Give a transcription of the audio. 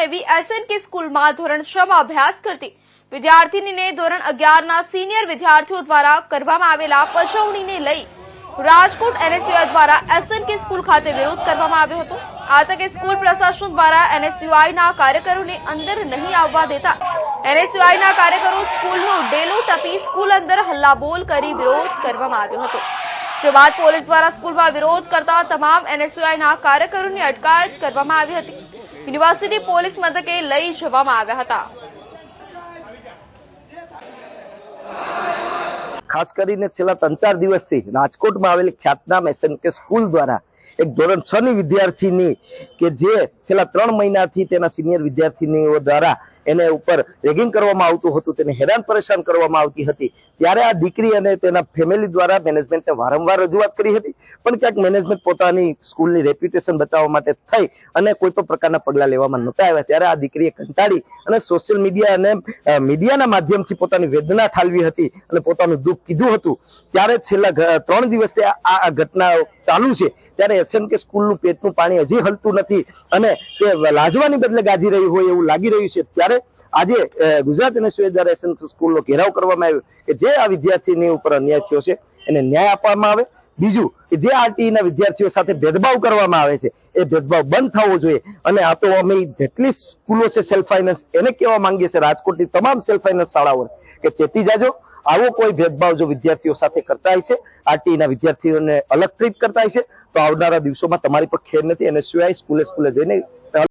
એવી એસએનકે સ્કૂલમાં ધોરણ 6 માં અભ્યાસ કરતી વિદ્યાર્થીનીને ધોરણ 11 ના સિનિયર વિદ્યાર્થીઓ દ્વારા કરવામાં આવેલા પછાવણીને લઈ રાજકોટ એનએસયુઆઈ દ્વારા એસએનકે સ્કૂલ ખાતે વિરોધ કરવામાં આવ્યો હતો। આ તકે સ્કૂલ પ્રશાસન દ્વારા એનએસયુઆઈના કાર્યકરોને અંદર નહીં આવવા દેતા એનએસયુઆઈના કાર્યકરો સ્કૂલનો ડેલો ટપી સ્કૂલ અંદર હલ્લાબોલ કરી વિરોધ કરવામાં આવ્યો હતો। જે બાદ પોલીસ દ્વારા સ્કૂલમાં વિરોધ કરતા તમામ એનએસયુઆઈના કાર્યકરોની અટકાયત કરવામાં આવી હતી। યુનિવર્સિટી પોલીસ મથકે લઈ જવામાં આવ્યા હતા। ખાસ કરીને છેલ્લા 3-4 દિવસથી રાજકોટમાં આવેલી ખ્યાતનામ એસએનકે સ્કૂલ દ્વારા એક ધોરણ 6 ની વિદ્યાર્થીની કે જે છેલ્લા 3 મહિનાથી તેના સિનિયર વિદ્યાર્થીનીઓ દ્વારા એને ઉપર રેગિંગ કરવામાં આવતું હતું, તેને હેરાન પરેશાન કરવામાં આવતી હતી, ત્યારે આ દીકરી અને તેના ફેમિલી દ્વારા મેનેજમેન્ટને વારંવાર રજૂઆત કરી હતી, પણ ક્યાંક મેનેજમેન્ટ પોતાની સ્કૂલની રેપ્યુટેશન બચાવવા માટે થઈ અને કોઈ પણ પ્રકારના પગલાં લેવામાં નહોતા આવ્યા। ત્યારે આ દીકરીએ કંટાળી અને સોશિયલ મીડિયા અને મીડિયાના માધ્યમથી પોતાની વેદના ઠાલવી હતી અને પોતાનું દુઃખ કીધું હતું। ત્યારે છેલ્લા 3 દિવસથી આ ઘટના ચાલુ છે। ત્યારે એસએનકે સ્કૂલનું પેટનું પાણી હજી હલતું નથી અને તે લાજવાની બદલે ગાજી રહી હોય એવું લાગી રહ્યું છે। ત્યારે આજે ગુજરાત એનએસયુઆઈ દ્વારા એસએનકે સ્કૂલનો ઘેરાવ કરવામાં આવ્યો કે જે આ વિદ્યાર્થીની ઉપર અન્યાય થયો છે એને ન્યાય આપવામાં આવે। બીજું કે જે આરટીઈના વિદ્યાર્થીઓ સાથે ભેદભાવ કરવામાં આવે છે એ ભેદભાવ બંધ થવો જોઈએ અને આ તો અમે જેટલી સ્કૂલો છે સેલ્ફ ફાઇનાન્સ એને કહેવા માંગીએ છીએ, રાજકોટની તમામ સેલ્ફ ફાઇનાન્સ શાળાઓ કે ચેતી જાજો, આવો કોઈ ભેદભાવ જો વિદ્યાર્થીઓ સાથે કરતા છે, આરટીઈના વિદ્યાર્થીઓને અલગ ટ્રીટ કરતા છે તો આવનારા દિવસોમાં તમારી પર ખેર નથી। એનએસયુઆઈ સ્કૂલે જઈને